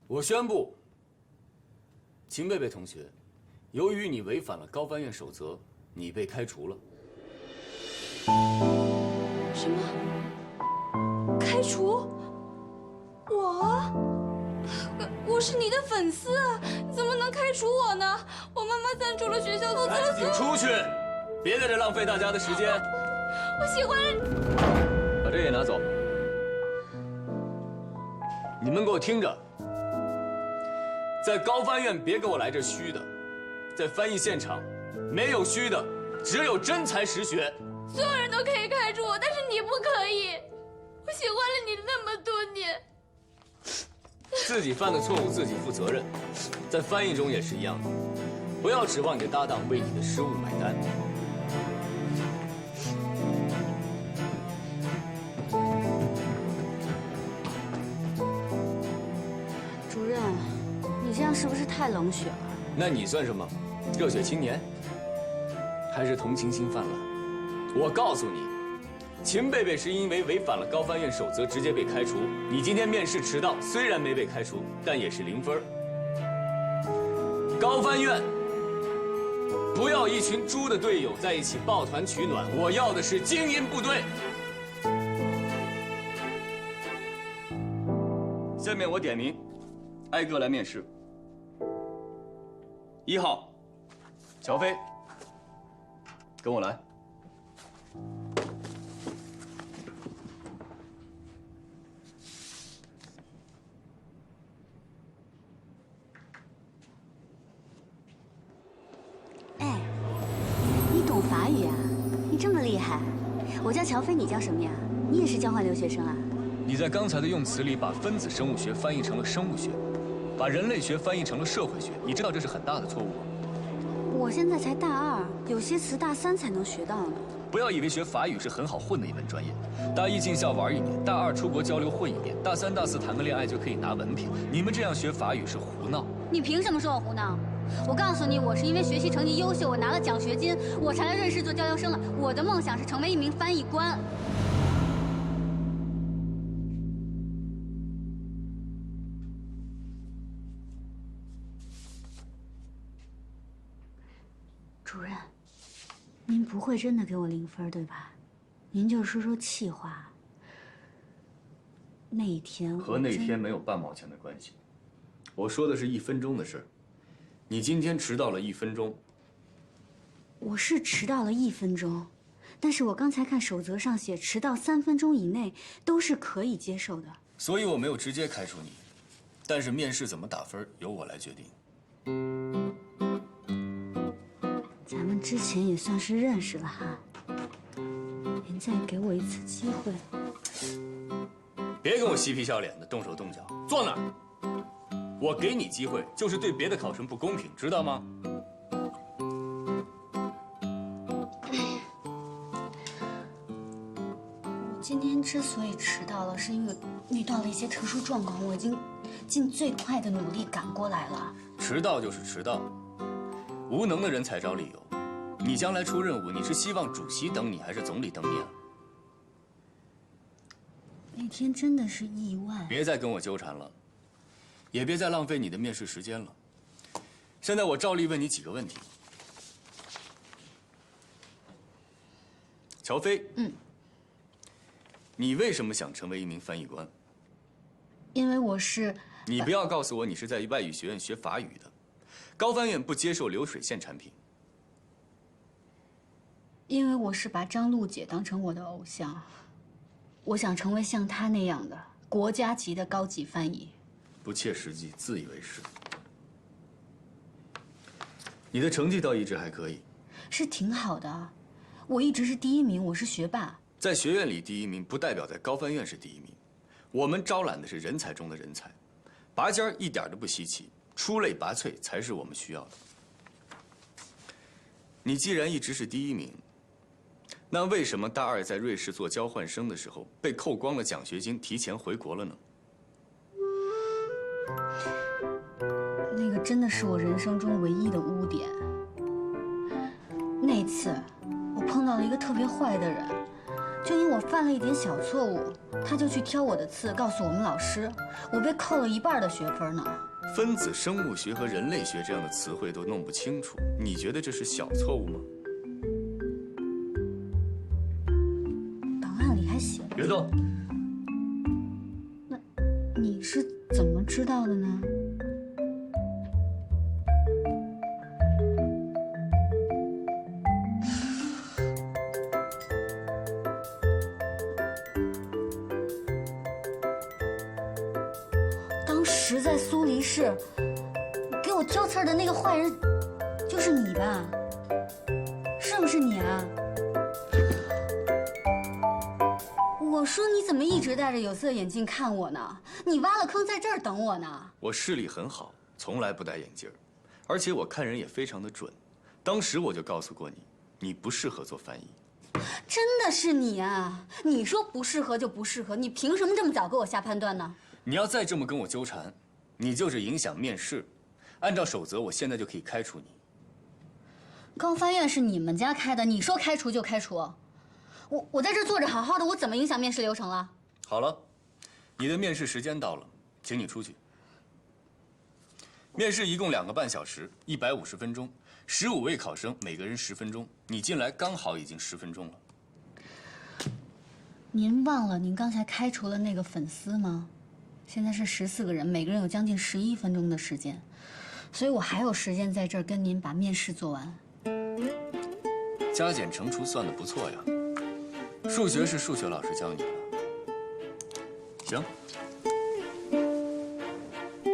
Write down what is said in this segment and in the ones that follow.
我宣布，秦贝贝同学，由于你违反了高翻院守则，你被开除了。什么？开除？我是你的粉丝啊，你怎么能开除我呢？我妈妈赞助了学校，投资了赶紧出去，别在这浪费大家的时间。我喜欢。把这也拿走。你们给我听着，在高翻院别给我来这虚的，在翻译现场没有虚的，只有真才实学。所有人都可以开除我，但是你不可以。我喜欢了你那么多年。自己犯的错误自己负责任，在翻译中也是一样的，不要指望你的搭档为你的失误买单。主任，你这样是不是太冷血了？那你算什么？热血青年？还是同情心泛滥？我告诉你，秦贝贝是因为违反了高翻院守则直接被开除。你今天面试迟到，虽然没被开除，但也是0分。高翻院不要一群猪的队友在一起抱团取暖，我要的是精英部队。下面我点名，挨个来面试。1号，乔飞，跟我来。哎，你懂法语啊？你这么厉害。我叫乔飞，你叫什么呀？你也是交换留学生啊？你在刚才的用词里把分子生物学翻译成了生物学，把人类学翻译成了社会学，你知道这是很大的错误吗？我现在才大2，有些词大3才能学到呢。不要以为学法语是很好混的一门专业，大1进校玩1年，大2出国交流混1年，大3、大4谈个恋爱就可以拿文凭。你们这样学法语是胡闹。你凭什么说我胡闹？我告诉你，我是因为学习成绩优秀，我拿了奖学金，我才来瑞士做交流生的。我的梦想是成为一名翻译官。主任，您不会真的给我0分对吧？您就说说气话。那一天和那天没有半毛钱的关系，我说的是1分钟的事儿。你今天迟到了1分钟。我是迟到了1分钟，但是我刚才看守则上写，迟到3分钟以内都是可以接受的。所以我没有直接开除你，但是面试怎么打分由我来决定。咱们之前也算是认识了哈，您再给我一次机会。别跟我嬉皮笑脸的，动手动脚，坐那儿。我给你机会，就是对别的考生不公平，知道吗？我今天之所以迟到了，是因为遇到了一些特殊状况，我已经尽最快的努力赶过来了。迟到就是迟到，无能的人才找理由。你将来出任务，你是希望主席等你，还是总理等你啊？那天真的是意外。别再跟我纠缠了，也别再浪费你的面试时间了。现在我照例问你几个问题。乔飞，你为什么想成为一名翻译官？因为我是……你不要告诉我你是在外语学院学法语的，高翻院不接受流水线产品。因为我是把张璐姐当成我的偶像，我想成为像她那样的国家级的高级翻译。不切实际，自以为是。你的成绩倒一直还可以，是挺好的，我一直是第1名，我是学霸。在学院里第1名，不代表在高翻院是第1名。我们招揽的是人才中的人才，拔尖一点都不稀奇，出类拔萃才是我们需要的。你既然一直是第1名，那为什么大2在瑞士做交换生的时候被扣光了奖学金，提前回国了呢？那个真的是我人生中唯一的污点。那次我碰到了一个特别坏的人，就因我犯了一点小错误，他就去挑我的刺，告诉我们老师，我被扣了一半的学分呢。分子生物学和人类学这样的词汇都弄不清楚，你觉得这是小错误吗？档案里还写了。别动！那你是怎么知道的呢？当时在苏黎世给我挑刺儿的那个坏人，就是你吧？是不是你啊？我说你怎么一直戴着有色眼镜看我呢？你挖了坑在这儿等我呢。我视力很好，从来不戴眼镜儿，而且我看人也非常的准。当时我就告诉过你，你不适合做翻译。真的是你啊！你说不适合就不适合，你凭什么这么早给我下判断呢？你要再这么跟我纠缠，你就是影响面试。按照守则，我现在就可以开除你。高翻院是你们家开的，你说开除就开除。我在这坐着好好的，我怎么影响面试流程了？好了，你的面试时间到了，请你出去。面试一共2个半小时，150分钟，15位考生，每个人10分钟。你进来刚好已经10分钟了。您忘了您刚才开除了那个粉丝吗？现在是14个人，每个人有将近11分钟的时间，所以我还有时间在这儿跟您把面试做完。加减乘除算得不错呀。数学是数学老师教你的。行，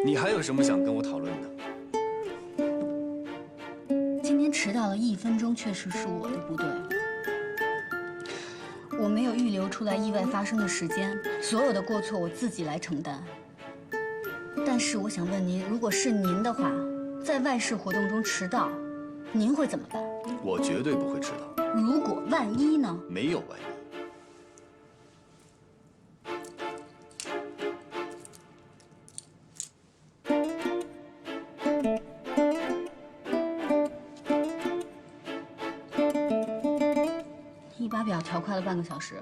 你还有什么想跟我讨论的？今天迟到了1分钟，确实是我的不对。我没有预留出来意外发生的时间，所有的过错我自己来承担。但是我想问您，如果是您的话，在外事活动中迟到，您会怎么办？我绝对不会迟到。如果万一呢？没有万一。你把表调快了半个小时。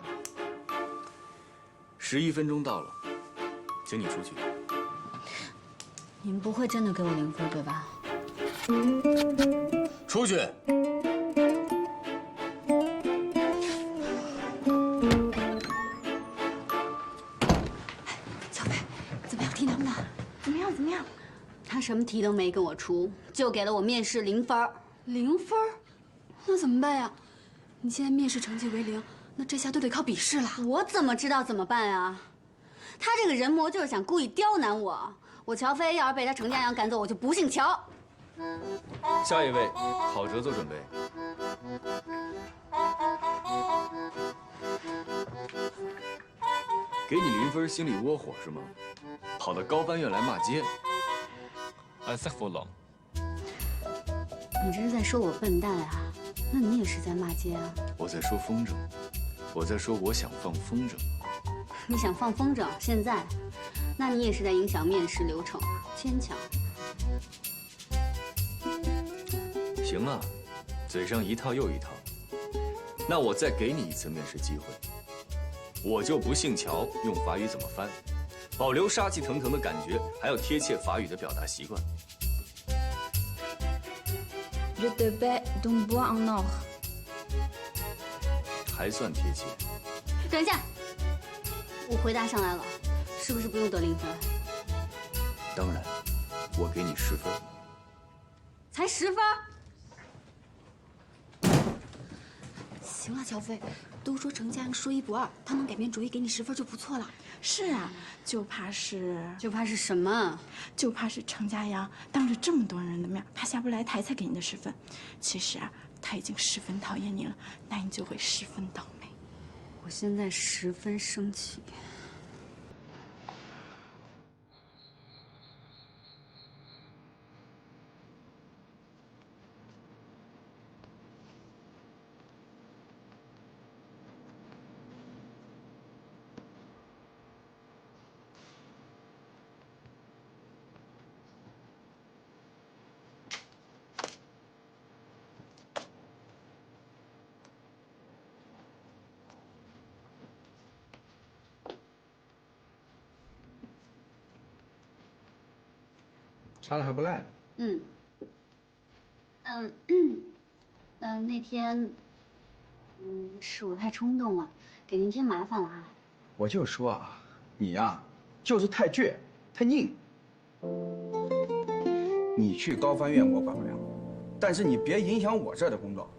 11分钟到了，请你出去。你们不会真的给我0分，对吧？出去！小飞，怎么样？题难不难？怎么样？怎么样？他什么题都没跟我出，就给了我面试0分。0分？那怎么办呀？你现在面试成绩为0，那这下都得靠笔试了。我怎么知道怎么办啊？他这个人魔就是想故意刁难我。我乔飞要是被他程家阳赶走，我就不姓乔。下一位，郝哲做准备。给你0分，心里窝火是吗？跑到高翻院来骂街。你这是在说我笨蛋啊？那你也是在骂街啊？我在说风筝，我在说我想放风筝。你想放风筝？现在？那你也是在影响面试流程，牵强。行啊，嘴上一套又一套。那我再给你一次面试机会。我就不姓乔，用法语怎么翻？保留杀气腾腾的感觉，还有贴切法语的表达习惯。Je te paie d'un bois en or。还算贴切。等一下，我回答上来了，是不是不用得0分？当然，我给你10分。才10分？行了，乔飞，都说程家阳说1不2，他能改变主意给你10分就不错了。是啊，就怕是什么？就怕是程家阳当着这么多人的面，他下不来台才给你的10分。其实啊，他已经10分讨厌你了，那你就会10分倒霉。我现在10分生气。擦的还不赖。那天，是我太冲动了，给您添麻烦了啊。我就说啊，你呀，就是太倔，太拧。你去高翻院我管不了，但是你别影响我这儿的工作。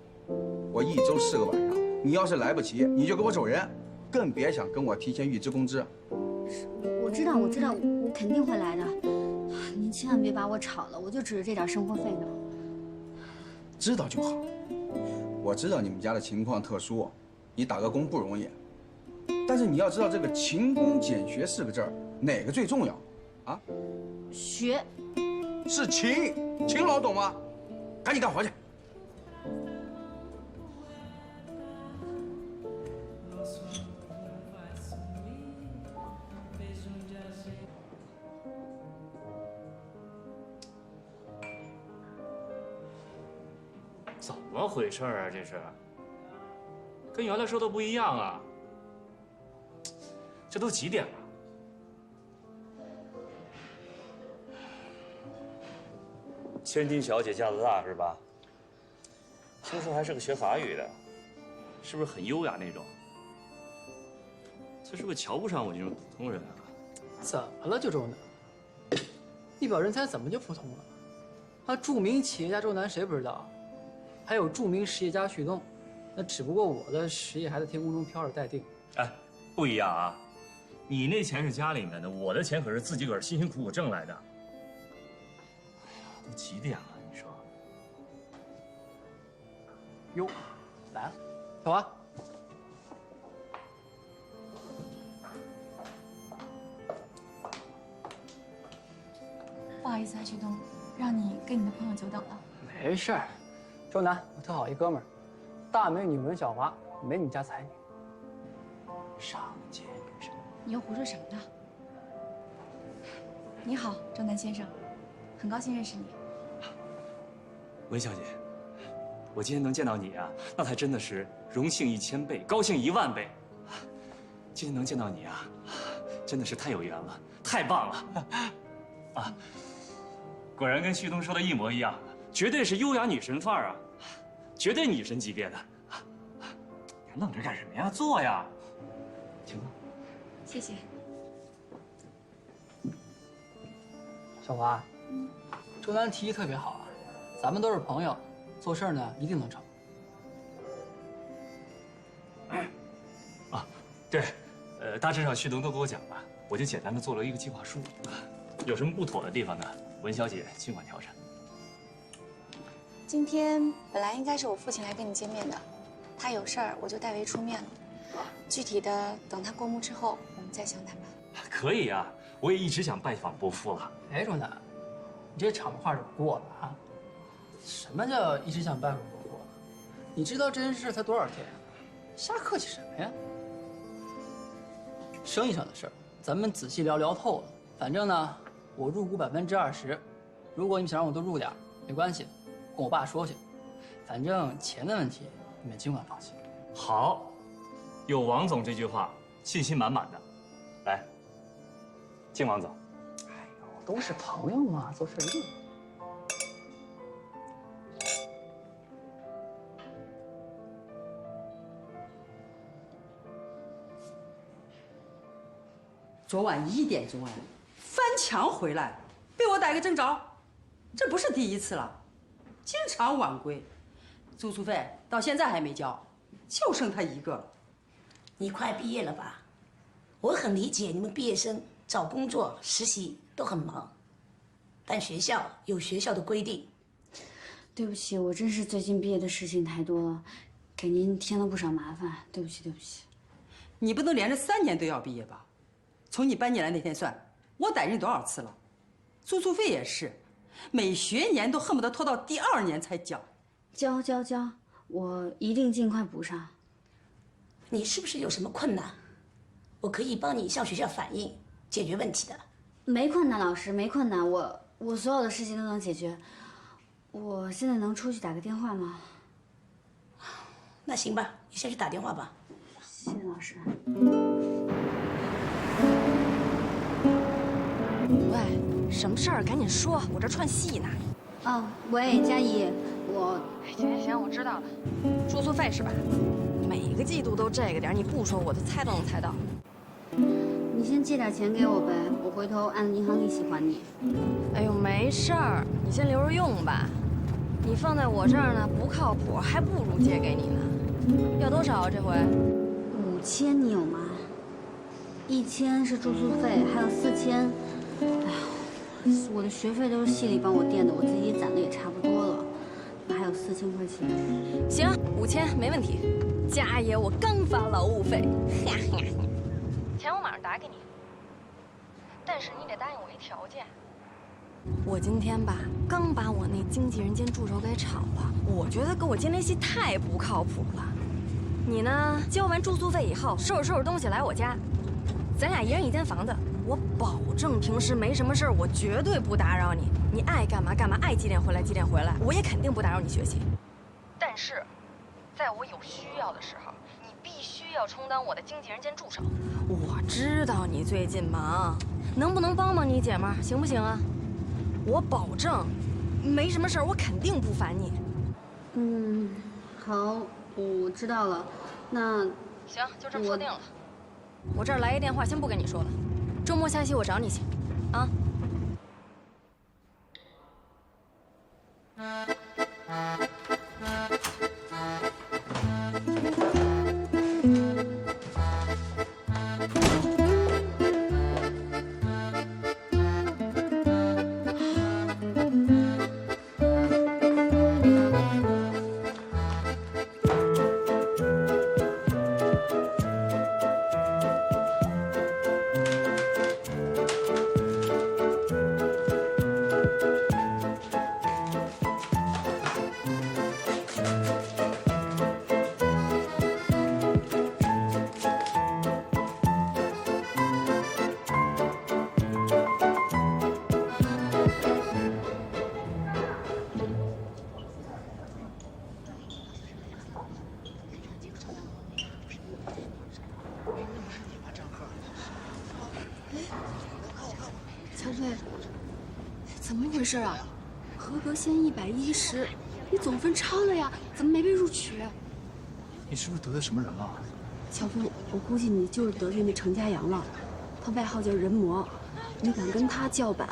我1周4个晚上，你要是来不及，你就给我走人，更别想跟我提前预支工资。我知道，我肯定会来的。您千万别把我炒了，我就指着这点生活费呢。知道就好。我知道你们家的情况特殊，你打个工不容易，但是你要知道这个勤工俭学4个字儿，哪个最重要？啊？学。是勤劳，懂吗？赶紧干活去。怎么回事啊？这是跟原来说的不一样啊！这都几点了？千金小姐架子大是吧？听说还是个学法语的，是不是很优雅那种？他是不是瞧不上我这种普通人啊？怎么了，就周南？一表人才怎么就普通了？他著名企业家周南谁不知道？还有著名实业家旭东，那只不过我的实业还在天空中飘着待定。哎，不一样啊！你那钱是家里面的，我的钱可是自己个儿辛辛苦苦挣来的。哎呀，都几点了？你说？哟，来了，小华。不好意思啊，旭东，让你跟你的朋友久等了。没事儿，周南，我特好一哥们儿，大美女文小华，没你家才女。上街女神，你又胡说什么呢？你好，周南先生，很高兴认识你。文小姐，我今天能见到你啊，那才真的是荣幸1000倍，高兴1万倍。今天能见到你啊，真的是太有缘了，太棒了！啊，果然跟旭东说的一模一样，绝对是优雅女神范儿啊，绝对女神级别的。你还愣着干什么呀？坐呀！请坐。谢谢。小华，周南提议特别好啊，咱们都是朋友，做事呢一定能成。啊，对，大致上旭东都给我讲了，我就简单的做了一个计划书。有什么不妥的地方呢？文小姐尽管调整。今天本来应该是我父亲来跟你见面的，他有事儿，我就代为出面了。具体的等他过目之后，我们再详谈吧。可以啊，我也一直想拜访伯父了。哎，周南，你这场面话就过了啊！什么叫一直想拜访伯父？你知道这件事才多少天啊？瞎客气什么呀？生意上的事儿，咱们仔细聊聊透了。反正呢，我入股20%，如果你们想让我多入点，没关系，跟我爸说去。反正钱的问题，你们尽管放心。好，有王总这句话，信心满满的。来，敬王总。哎呦，都是朋友嘛，做事一定。昨晚1点钟哎，翻墙回来，被我逮个正着，这不是第一次了，经常晚归，住宿费到现在还没交，就剩他一个了。你快毕业了吧？我很理解你们毕业生找工作、实习都很忙，但学校有学校的规定。对不起，我真是最近毕业的事情太多了，给您添了不少麻烦，对不起，对不起。你不能连着3年都要毕业吧？从你搬进来那天算，我逮你多少次了？住宿费也是，每学年都恨不得拖到第2年才交。交，我一定尽快补上。你是不是有什么困难？我可以帮你向学校反映，解决问题的。没困难，老师，没困难，我所有的事情都能解决。我现在能出去打个电话吗？那行吧，你先去打电话吧。谢谢老师。喂，什么事儿？赶紧说，我这串戏呢。哦，喂，佳怡，我……行，我知道了。住宿费是吧？每个季度都这个点儿，你不说我都猜都能猜到。你先借点钱给我呗，我回头按银行利息还你。哎呦，没事儿，你先留着用吧。你放在我这儿呢，不靠谱，还不如借给你呢。要多少啊？这回5000，你有吗？1000是住宿费，还有4000。哎呀，我的学费都是系里帮我垫的，我自己攒的也差不多了，还有4000块钱。行，5000没问题。家爷，我刚发劳务费，钱我马上打给你。但是你得答应我一条件。我今天吧，刚把我那经纪人兼助手给炒了，我觉得给我接那戏太不靠谱了。你呢，交完住宿费以后，收拾东西来我家，咱俩一人一间房子，我保证平时没什么事儿，我绝对不打扰你。你爱干嘛干嘛，爱几点回来几点回来，我也肯定不打扰你学习。但是，在我有需要的时候，你必须要充当我的经纪人兼助手。我知道你最近忙，能不能帮帮你姐们儿，行不行啊？我保证，没什么事儿，我肯定不烦你。嗯，好，我知道了。那行，就这么说定了。我这儿来一电话，先不跟你说了，周末下戏我找你去，啊。乔飞，怎么回事啊？合格线110，你总分超了呀，怎么没被录取？你是不是得罪什么人了？乔飞，我估计你就是得罪那程家阳了，他外号叫人魔，你敢跟他叫板，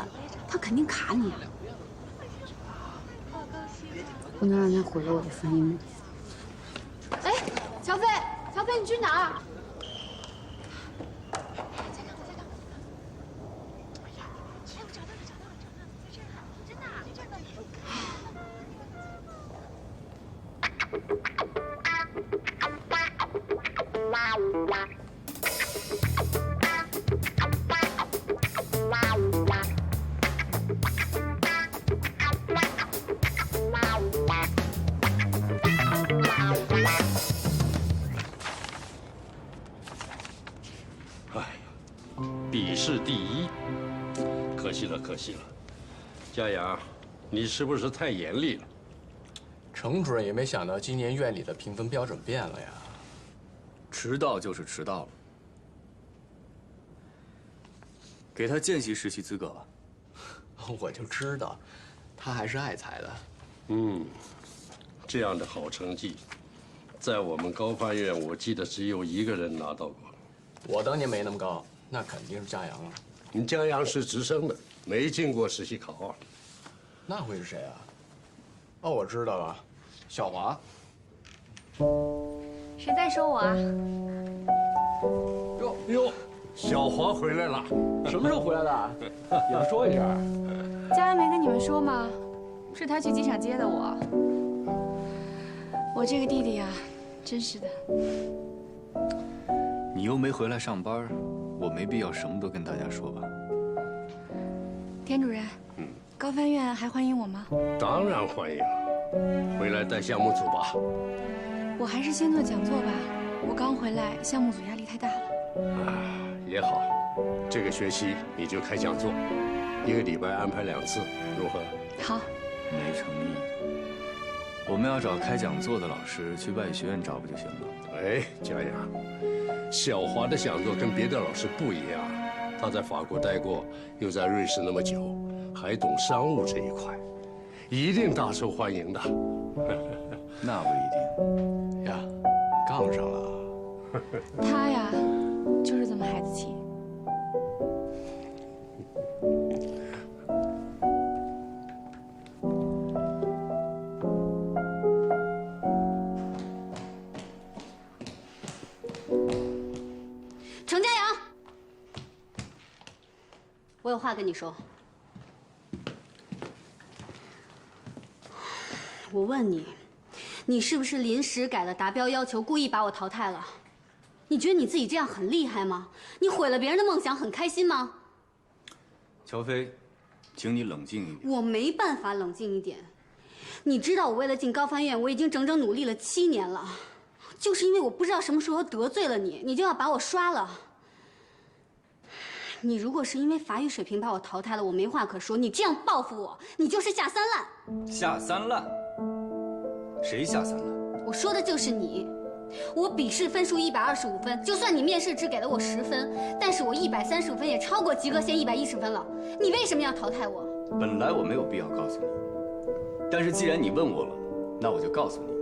他肯定卡你。不能让他毁了我的翻译梦。哎，乔飞，乔飞，你去哪儿？笔试第1，可惜了，可惜了。佳阳，你是不是太严厉了？程主任也没想到今年院里的评分标准变了呀。迟到就是迟到了，给他见习实习资格吧。我就知道，他还是爱才的。这样的好成绩，在我们高翻院，我记得只有1个人拿到过。我当年没那么高，那肯定是佳阳了。你佳阳是直升的，没进过实习考。那会是谁啊？哦，我知道了，小华。谁在说我啊？哟，小华回来了，什么时候回来的？你们说一声。佳阳没跟你们说吗？是他去机场接的我。我这个弟弟呀，真是的。你又没回来上班，我没必要什么都跟大家说吧。田主任，高翻院还欢迎我吗？当然欢迎，回来带项目组吧。我还是先做讲座吧，我刚回来，项目组压力太大了。也好，这个学期你就开讲座，1个礼拜安排2次，如何？好。没诚意。我们要找开讲座的老师，去外语学院找不就行了？哎，佳阳，小华的讲座跟别的老师不一样，他在法国待过，又在瑞士那么久，还懂商务这一块，一定大受欢迎的。那不一定呀，杠上了。他呀，就是这么孩子气。程家阳，我有话跟你说。我问你，你是不是临时改了达标要求，故意把我淘汰了？你觉得你自己这样很厉害吗？你毁了别人的梦想，很开心吗？乔飞，请你冷静一点。我没办法冷静一点。你知道我为了进高翻院，我已经整整努力了7年了，就是因为我不知道什么时候得罪了你，你就要把我刷了。你如果是因为法语水平把我淘汰了，我没话可说。你这样报复我，你就是下三滥。下三滥？谁下三滥？我说的就是你。我笔试分数125分，就算你面试只给了我10分，但是我135分也超过及格线110分了。你为什么要淘汰我？本来我没有必要告诉你，但是既然你问我了，那我就告诉你，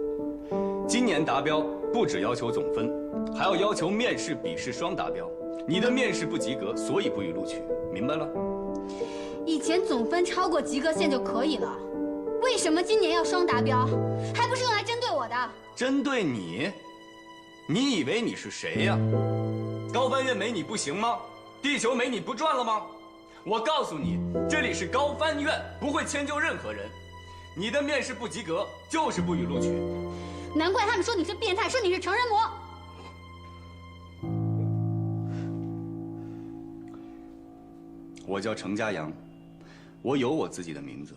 今年达标不只要求总分，还要求面试、笔试双达标。你的面试不及格，所以不予录取，明白了？以前总分超过及格线就可以了，为什么今年要双达标？还不是用来针对我的？针对你？你以为你是谁呀？高翻院没你不行吗？地球没你不转了吗？我告诉你，这里是高翻院，不会迁就任何人。你的面试不及格，就是不予录取。难怪他们说你是变态，说你是成人魔。我叫程家阳，我有我自己的名字。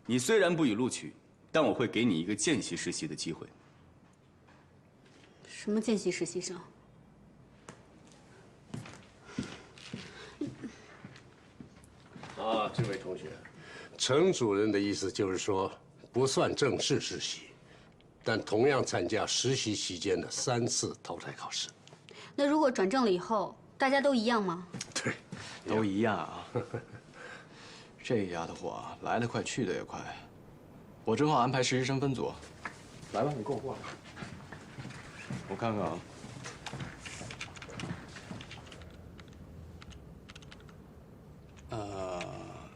你虽然不予录取，但我会给你一个见习实习的机会。什么见习实习生？啊，这位同学，程主任的意思就是说，不算正式实习，但同样参加实习期间的3次淘汰考试。那如果转正了以后，大家都一样吗？对，都一样啊。这丫头伙啊，来得快，去得也快。我正好安排实习生分组，来吧，你跟我过来。我看看啊。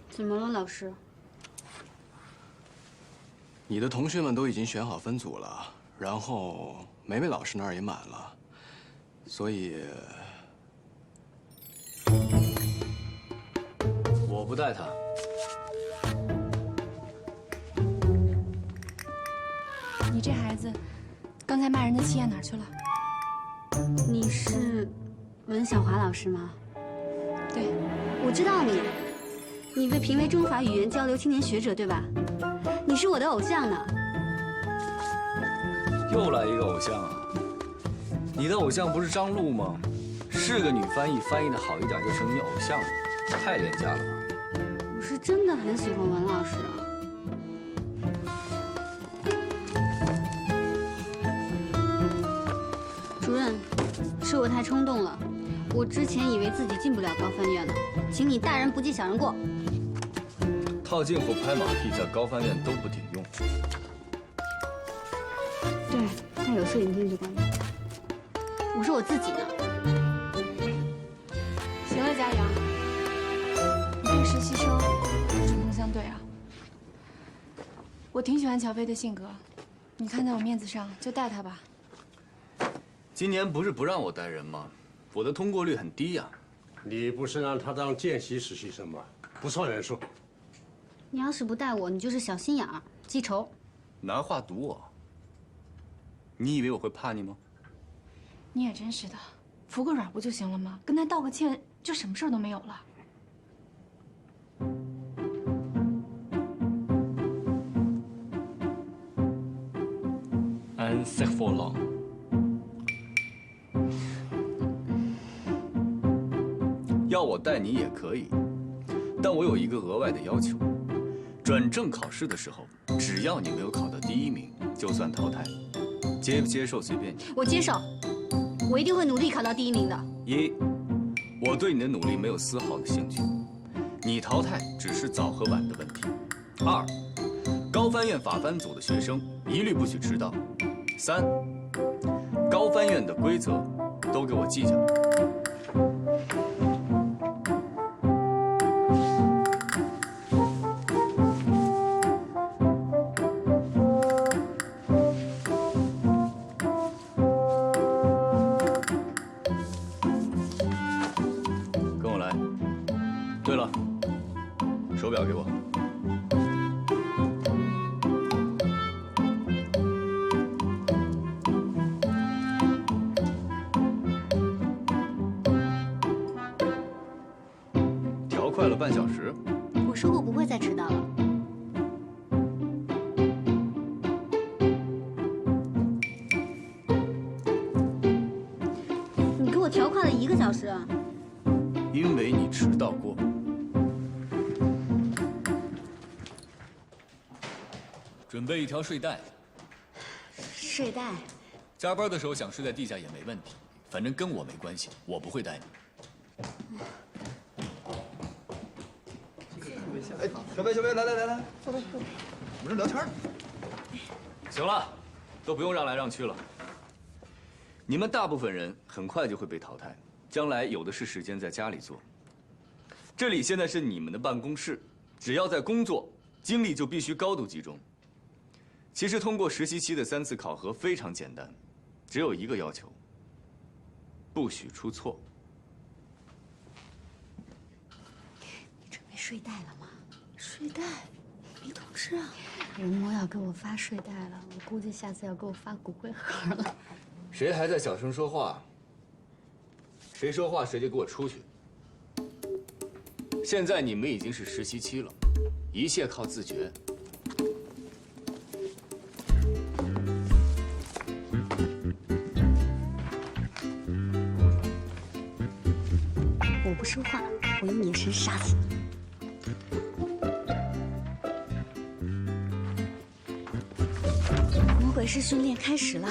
怎么了，老师？你的同学们都已经选好分组了，然后梅梅老师那儿也满了，所以我不带他。你这孩子，刚才骂人的气焰哪儿去了？你是文小华老师吗？对，我知道你，你被评为中法语言交流青年学者，对吧？你是我的偶像呢。又来一个偶像啊！你的偶像不是张璐吗？是个女翻译，翻译的好一点就成你偶像了，太廉价了吧？我是真的很喜欢文老师啊。主任，是我太冲动了。我之前以为自己进不了高翻院呢，请你大人不计小人过。套近乎、拍马屁在高翻院都不顶用。对，带有摄影镜就管用。我说我自己呢。行了，佳阳，你跟实习生针锋相对啊。我挺喜欢乔飞的性格，你看在我面子上就带他吧。今年不是不让我带人吗？我的通过率很低呀。你不是让他当见习实习生吗？不算人数。你要是不带我，你就是小心眼儿、记仇。拿话堵我？你以为我会怕你吗？你也真是的，服个软不就行了吗？跟他道个歉，就什么事儿都没有了。安塞佛朗。要我带你也可以，但我有一个额外的要求：转正考试的时候，只要你没有考到第1名，就算淘汰。接不接受随便你。我接受，我一定会努力考到第1名的。1，我对你的努力没有丝毫的兴趣。你淘汰只是早和晚的问题。2，高翻院法番组的学生一律不许迟到。3，高翻院的规则都给我记下来。跟我来。对了，手表给我。调快了半小时。我说过不会再迟到了。你给我调快了1个小时。因为你迟到过。准备一条睡袋。睡袋。加班的时候想睡在地下也没问题，反正跟我没关系，我不会带你。哎，小飞，来，坐，我们这聊天呢。行了，都不用让来让去了。你们大部分人很快就会被淘汰，将来有的是时间在家里做。这里现在是你们的办公室，只要在工作，精力就必须高度集中。其实通过实习期的3次考核非常简单，只有一个要求：不许出错。你准备睡袋了吗？睡袋，没通知啊。人模要给我发睡袋了，我估计下次要给我发骨灰盒了。谁还在小声说话？谁说话谁就给我出去。现在你们已经是实习期了，一切靠自觉。我不说话，我用眼神杀死你。魔鬼式训练开始了。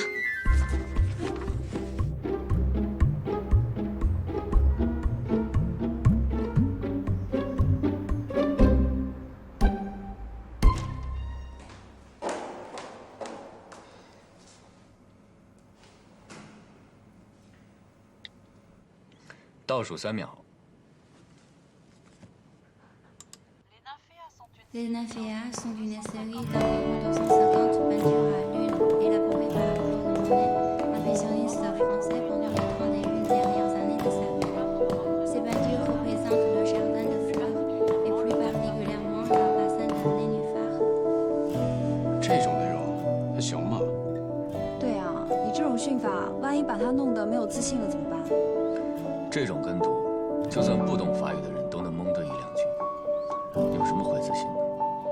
倒数3秒。Les nymphéas sont une série d'environ 250 peintures à l'une, élaborées par Claude Monet, impressionniste français pendant les 31 dernières années de sa vie. Ces peintures représentent le jardin de fleurs et plus particulièrement le bassin de nénuphars. 这种内容还行吗？对啊，你这种训法，万一把他弄得没有自信了怎么办？这种跟读，就算不懂法语的人都能蒙得1、2句，有什么会自信的？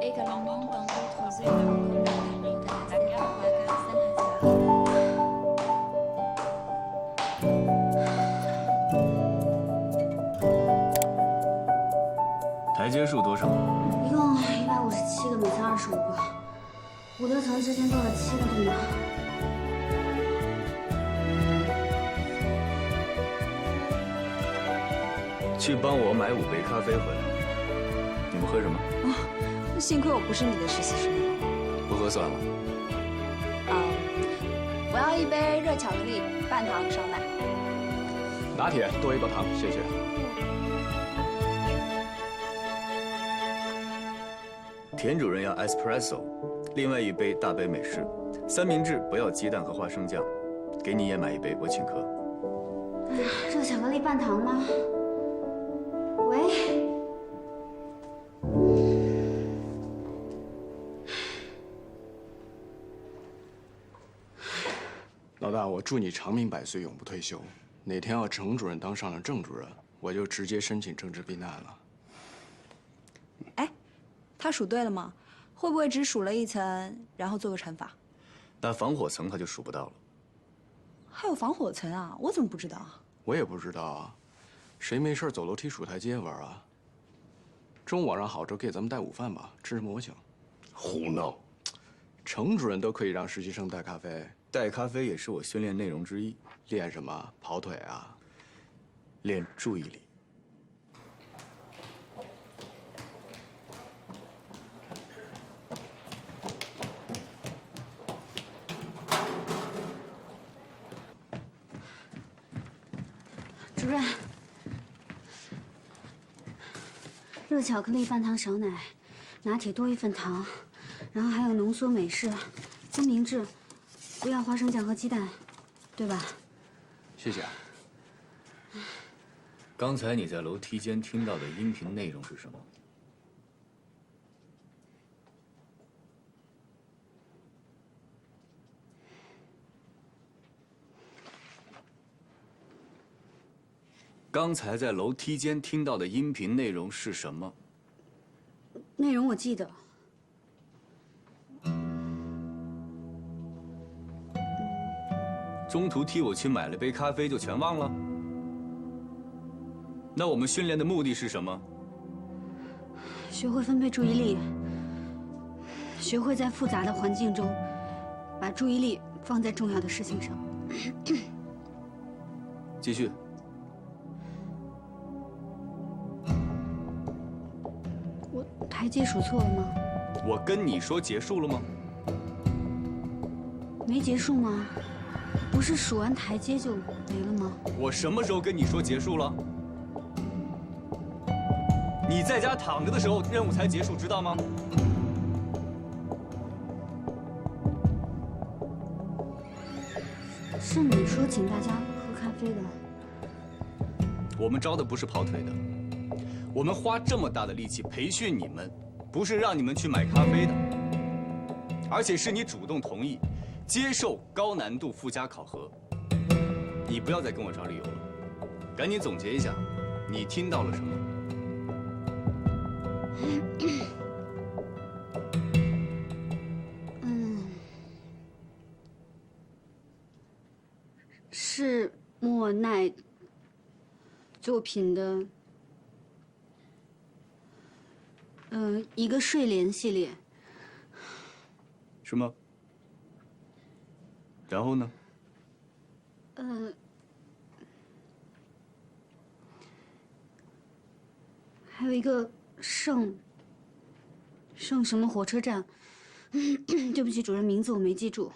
Également dans d'autres œuvres comme le tableau de la Sierra Saint-Lazare。 台阶数多少？一共157个，每层25个。伍德曾之前做了7个动作。去帮我买5杯咖啡回来。你们喝什么？那幸亏我不是你的实习生。不喝算了。我要1杯热巧克力，半糖少奶。拿铁多1包糖，谢谢。田主任要 espresso， 另外1杯大杯美式，三明治不要鸡蛋和花生酱，给你也买1杯，我请客。热巧克力半糖吗？喂。 老大，我祝你长命百岁，永不退休。哪天要程主任当上了郑主任，我就直接申请政治避难了。哎，他数对了吗？会不会只数了1层，然后做个乘法？那防火层他就数不到了。还有防火层啊？我怎么不知道啊？我也不知道啊，谁没事走楼梯数台阶玩啊？中午晚上好之后给咱们带午饭吧，吃模型。胡闹！程主任都可以让实习生带咖啡。 带咖啡也是我训练内容之一。练什么？跑腿啊？练注意力。主任，热巧克力半糖少奶，拿铁多1份糖，然后还有浓缩美式、三明治，不要花生酱和鸡蛋，对吧？谢谢。刚才你在楼梯间听到的音频内容是什么？刚才在楼梯间听到的音频内容是什么？内容我记得。中途替我去买了杯咖啡就全忘了？那我们训练的目的是什么？学会分配注意力，学会在复杂的环境中，把注意力放在重要的事情上。继续。我台阶数错了吗？我跟你说结束了吗？没结束吗？不是数完台阶就没了吗？我什么时候跟你说结束了？你在家躺着的时候，任务才结束，知道吗？是你说请大家喝咖啡的。我们招的不是跑腿的，我们花这么大的力气培训你们，不是让你们去买咖啡的，而且是你主动同意接受高难度附加考核。你不要再跟我找理由了，赶紧总结一下，你听到了什么？是莫奈作品的，一个睡莲系列。什么？然后呢？还有一个圣什么火车站，对不起，主任，名字我没记住。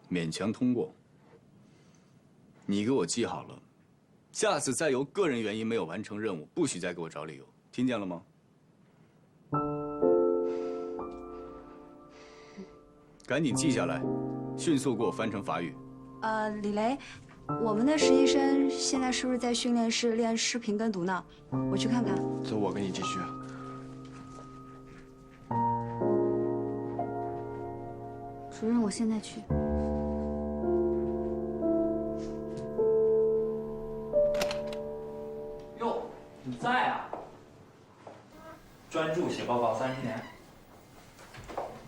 勉强通过。你给我记好了，下次再由个人原因没有完成任务，不许再给我找理由，听见了吗？赶紧记下来，迅速给我翻成法语。李雷，我们的实习生现在是不是在训练室练视频跟读呢？我去看看。走，我跟你继续。主任，我现在去。哟，你在啊？专注写报告30年。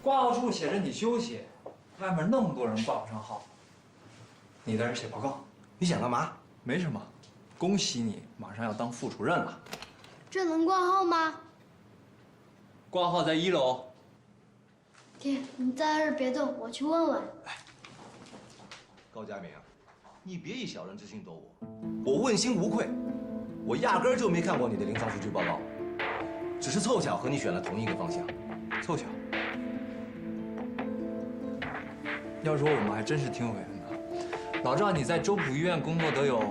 挂号处写着你休息，外面那么多人挂不上号，你在这写报告，你想干嘛？没什么，恭喜你马上要当副主任了。这能挂号吗？挂号在1楼。爹，你在这儿别动，我去问问。高佳明，你别以小人之心夺我，我问心无愧，我压根儿就没看过你的临床数据报告，只是凑巧和你选了同一个方向。凑巧。要说我们还真是挺有缘的。老赵，你在周浦医院工作得有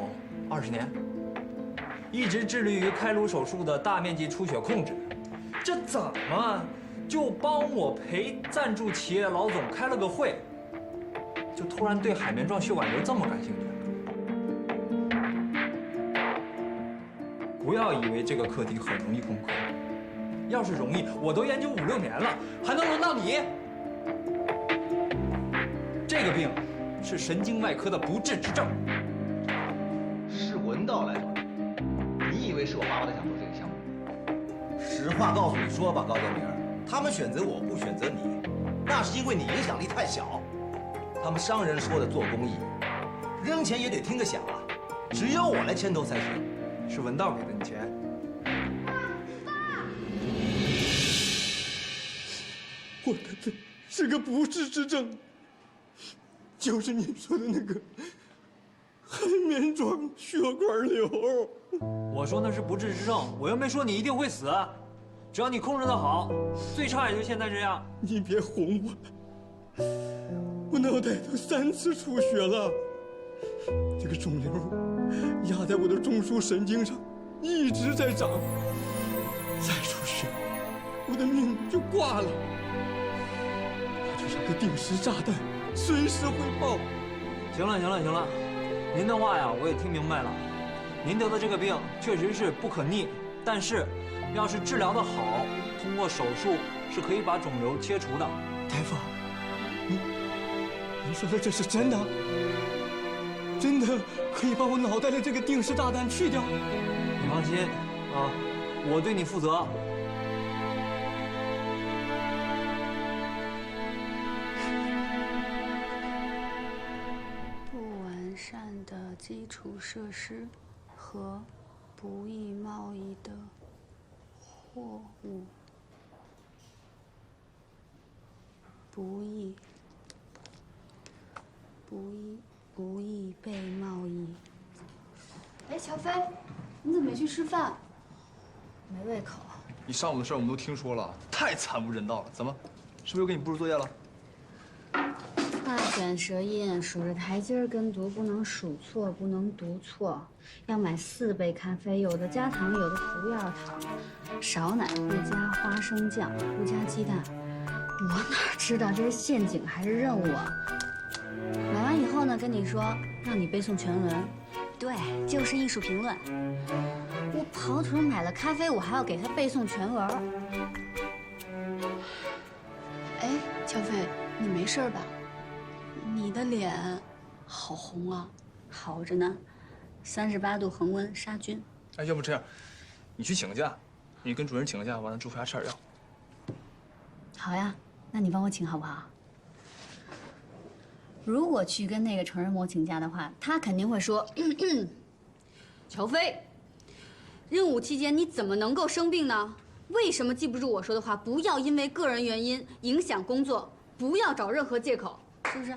20年，一直致力于开颅手术的大面积出血控制，这怎么就帮我陪赞助企业老总开了个会，就突然对海绵状血管瘤这么感兴趣？不要以为这个课题很容易攻克，要是容易，我都研究5、6年了，还能轮到你？这个病是神经外科的不治之症。是文道来找你，你以为是我巴不得想做这个项目？实话告诉你说吧，高建明，他们选择我不选择你，那是因为你影响力太小。他们商人说的做公益，扔钱也得听个响啊，只有我来牵头才行。是文道给的你钱。我的病是个不治之症。就是你说的那个海绵状血管瘤。我说那是不治之症，我又没说你一定会死。只要你控制得好，最差也就现在这样。你别哄我了，我脑袋都3次出血了，这个肿瘤压在我的中枢神经上，一直在长。再出血，我的命就挂了。它就像个定时炸弹，随时会爆。行了，行了，行了，您的话呀，我也听明白了。您得的这个病确实是不可逆，但是要是治疗的好，通过手术是可以把肿瘤切除的。大夫，您说的这是真的？真的可以把我脑袋的这个定时炸弹去掉？你放心啊，我对你负责。不完善的基础设施和不易贸易的货物，不易被贸易。哎，乔飞，你怎么没去吃饭？没胃口。你上午的事我们都听说了，太惨无人道了。怎么，是不是又给你布置作业了？大卷舌音，数着台阶跟读，不能数错，不能读错。要买4杯咖啡，有的加糖，有的不要糖。少奶不加花生酱，不加鸡蛋。我哪知道这是陷阱还是任务啊？买完以后呢，跟你说让你背诵全文。对，就是艺术评论。我跑腿买了咖啡，我还要给他背诵全文。哎，乔飞，你没事吧？你的脸好红啊！好着呢，38度恒温杀菌。哎，要不这样，你去请个假，你跟主任请个假，完了祝福还吃点药。好呀，那你帮我请好不好？如果去跟那个成人模请假的话，他肯定会说：“乔飞，任务期间你怎么能够生病呢？为什么记不住我说的话？不要因为个人原因影响工作，不要找任何借口，是不是？”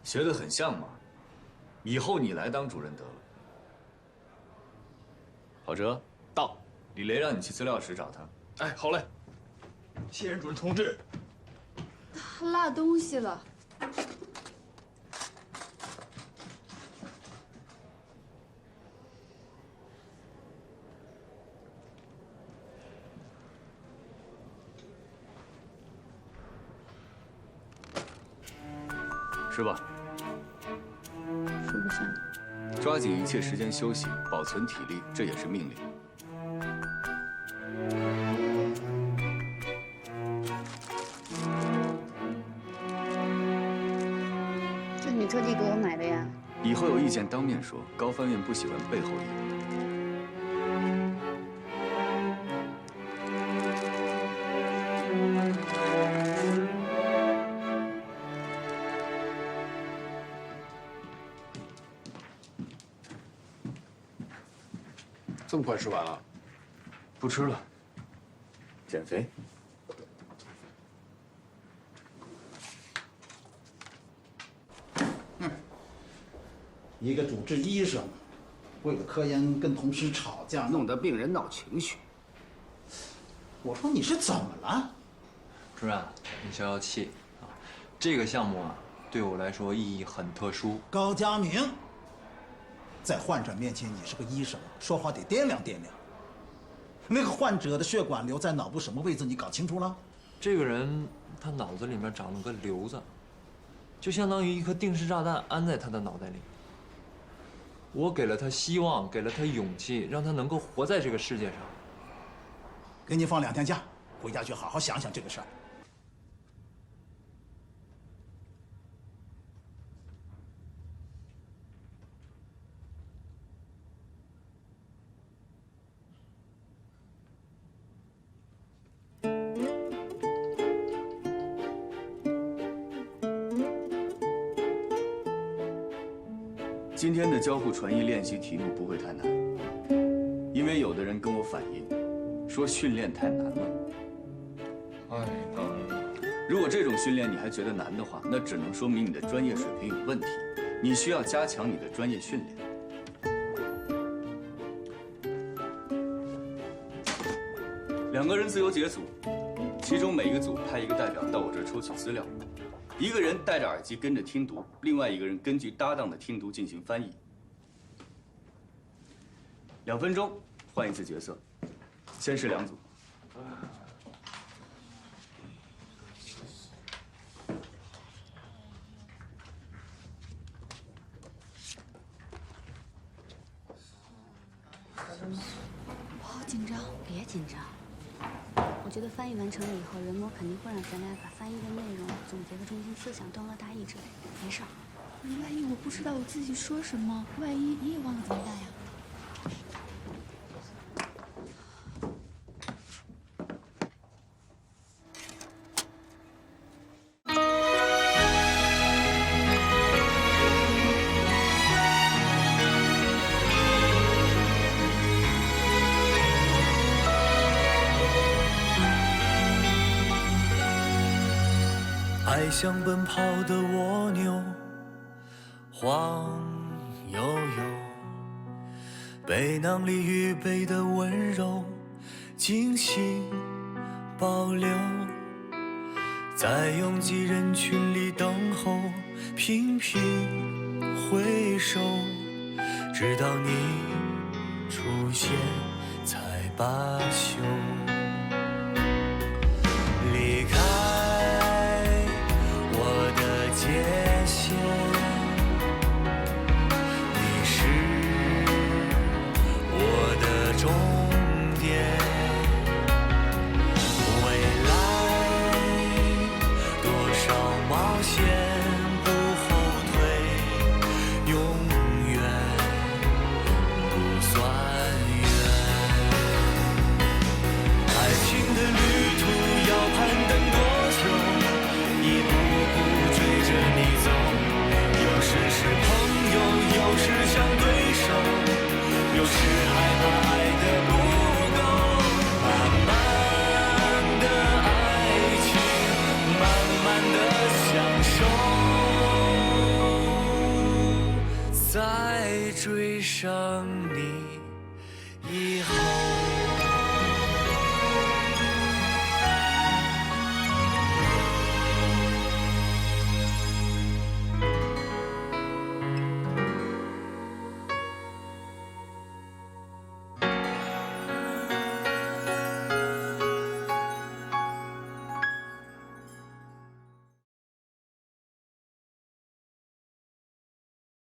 学得很像嘛，以后你来当主任得了。郝哲，到，李雷让你去资料室找他。哎，好嘞，谢任主任同志。他落东西了。吃吧。吃不下。抓紧一切时间休息，保存体力，这也是命令。这你特地给我买的呀？以后有意见当面说，高翻院不喜欢背后议论。这么快吃完了？不吃了，减肥。一个主治医生，为了科研跟同事吵架，弄得病人闹情绪。我说你是怎么了？主任，你消消气啊！这个项目啊，对我来说意义很特殊。高佳明，在患者面前你是个医生，说话得掂量掂量。那个患者的血管瘤在脑部什么位置，你搞清楚了？这个人他脑子里面长了个瘤子，就相当于一颗定时炸弹安在他的脑袋里。我给了他希望，给了他勇气，让他能够活在这个世界上。给你放2天假，回家去好好想想这个事儿。今天的交互传译练习题目不会太难，因为有的人跟我反映，说训练太难了。太难了。如果这种训练你还觉得难的话，那只能说明你的专业水平有问题，你需要加强你的专业训练。2个人自由解组，其中每一个组派一个代表到我这儿抽取资料，一个人戴着耳机跟着听读，另外一个人根据搭档的听读进行翻译。2分钟换一次角色，先是2组。我好紧张。别紧张，我觉得翻译完成了以后，人魔肯定会让咱俩把翻译的内容、总结的中心思想、段落大意之类的，没事儿。万一我不知道我自己说什么，万一你也忘了怎么办呀？爱像奔跑的蜗牛，晃悠悠，背囊里预备的温柔，精心保留，在拥挤人群里等候，频频回首，直到你出现才罢休。离开界限，你是我的终点。未来多少冒险不后退，永远不算远。爱情的旅途要攀登多久？一步步追着你走，有时是朋友，有时像对手，有时害怕爱得不够。慢慢的爱情，慢慢的享受，在追上你以后。